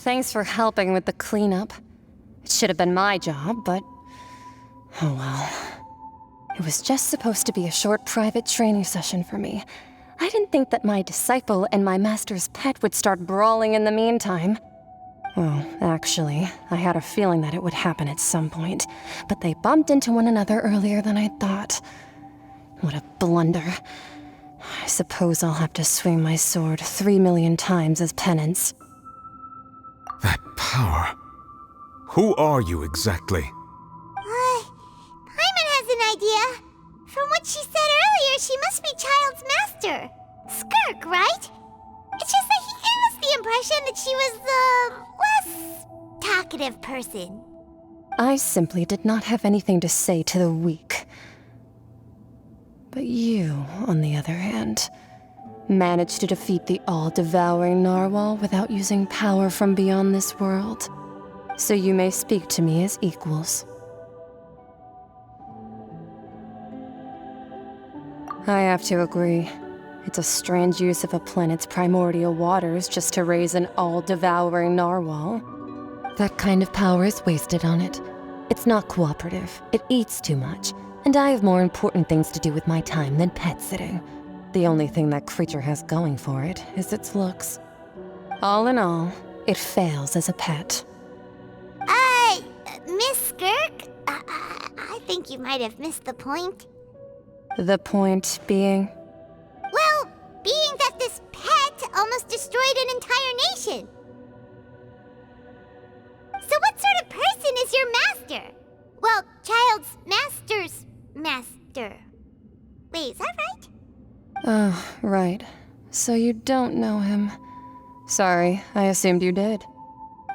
Thanks for helping with the cleanup. It should have been my job, but... oh well. It was just supposed to be a short private training session for me. I didn't think that my disciple and my master's pet would start brawling in the meantime. Well, actually, I had a feeling that it would happen at some point, but they bumped into one another earlier than I thought. What a blunder. I suppose I'll have to swing my sword 3 million times as penance. That power. Who are you exactly? Paimon has an idea. From what she said earlier, she must be Child's master. Skirk, right? It's just that he gave us the impression that she was the less talkative person. I simply did not have anything to say to the weak. But you, on the other hand, managed to defeat the all-devouring narwhal without using power from beyond this world. So you may speak to me as equals. I have to agree. It's a strange use of a planet's primordial waters just to raise an all-devouring narwhal. That kind of power is wasted on it. It's not cooperative. It eats too much. And I have more important things to do with my time than pet sitting. The only thing that creature has going for it is its looks. All in all, it fails as a pet. Miss Skirk? I think you might have missed the point. The point being? Well, being that this pet almost destroyed an entire nation. So what sort of person is your master? Well, Child's master's master. Wait, is that right? Oh, right. So you don't know him. Sorry, I assumed you did.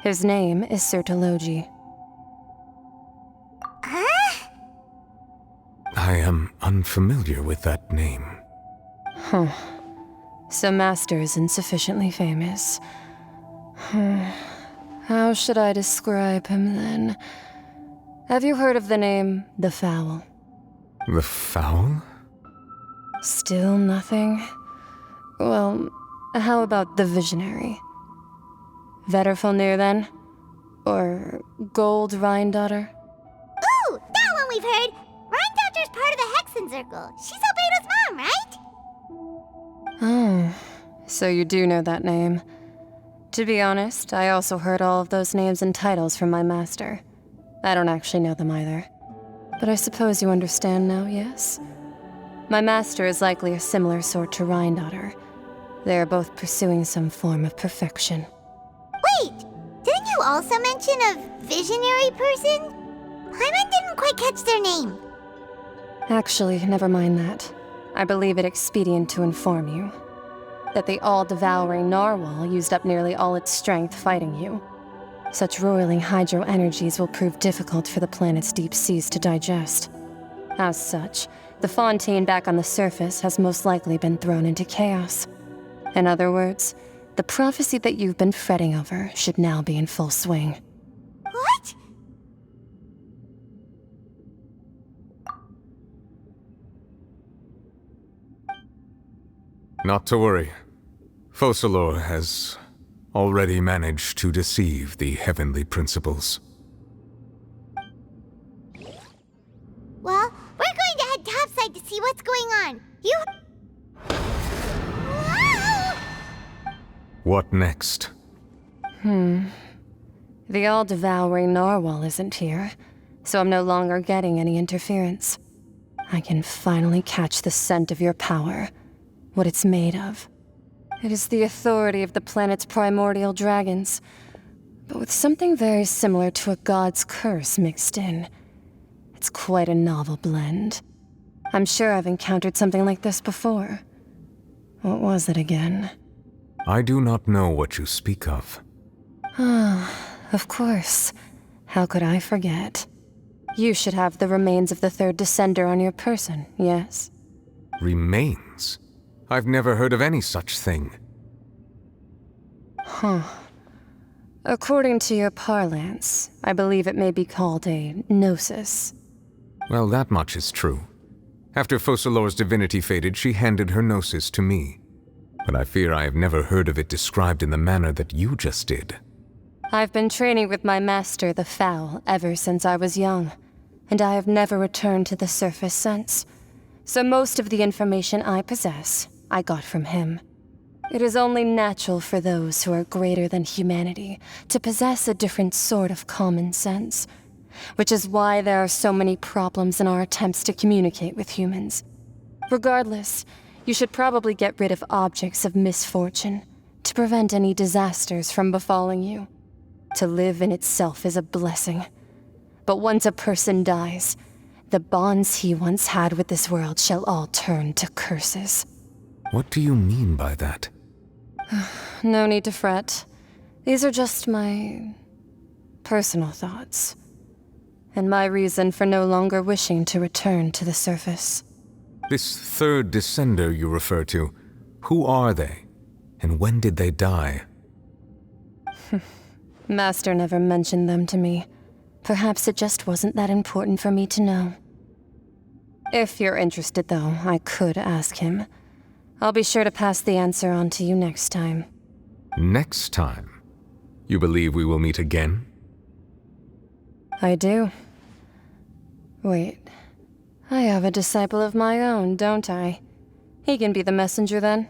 His name is Sertologi. Huh? I am unfamiliar with that name. Huh. So Master isn't sufficiently famous. How should I describe him then? Have you heard of the name The Fowl? The Fowl? Still nothing? Well, how about the Visionary? Vetterfulnir then? Or Gold Rhindaughter? Ooh, that one we've heard! Rhindaughter's part of the Hexen Circle. She's Albedo's mom, right? Oh, so you do know that name. To be honest, I also heard all of those names and titles from my master. I don't actually know them either. But I suppose you understand now, yes? My master is likely a similar sort to Rhindaughter. They are both pursuing some form of perfection. Wait! Didn't you also mention a visionary person? Paimon didn't quite catch their name. Actually, never mind that. I believe it expedient to inform you that the all-devouring narwhal used up nearly all its strength fighting you. Such roiling hydro energies will prove difficult for the planet's deep seas to digest. As such, the Fontaine back on the surface has most likely been thrown into chaos. In other words, the prophecy that you've been fretting over should now be in full swing. What? Not to worry. Focalor has already managed to deceive the heavenly principles. Well, we're going to head topside to see what's going on. You... Whoa! What next? The all-devouring narwhal isn't here, so I'm no longer getting any interference. I can finally catch the scent of your power, what it's made of. It is the authority of the planet's primordial dragons, but with something very similar to a god's curse mixed in. It's quite a novel blend. I'm sure I've encountered something like this before. What was it again? I do not know what you speak of. Of course. How could I forget? You should have the remains of the third descender on your person, yes? Remains? I've never heard of any such thing. According to your parlance, I believe it may be called a Gnosis. Well, that much is true. After Focalor's divinity faded, she handed her Gnosis to me. But I fear I have never heard of it described in the manner that you just did. I've been training with my master, the Fowl, ever since I was young, and I have never returned to the surface since. So most of the information I possess, I got from him. It is only natural for those who are greater than humanity to possess a different sort of common sense, which is why there are so many problems in our attempts to communicate with humans. Regardless, you should probably get rid of objects of misfortune to prevent any disasters from befalling you. To live in itself is a blessing. But once a person dies, the bonds he once had with this world shall all turn to curses. What do you mean by that? No need to fret. These are just my personal thoughts, and my reason for no longer wishing to return to the surface. This third descender you refer to, who are they? And when did they die? Master never mentioned them to me. Perhaps it just wasn't that important for me to know. If you're interested, though, I could ask him. I'll be sure to pass the answer on to you next time. Next time? You believe we will meet again? I do. Wait. I have a disciple of my own, don't I? He can be the messenger then.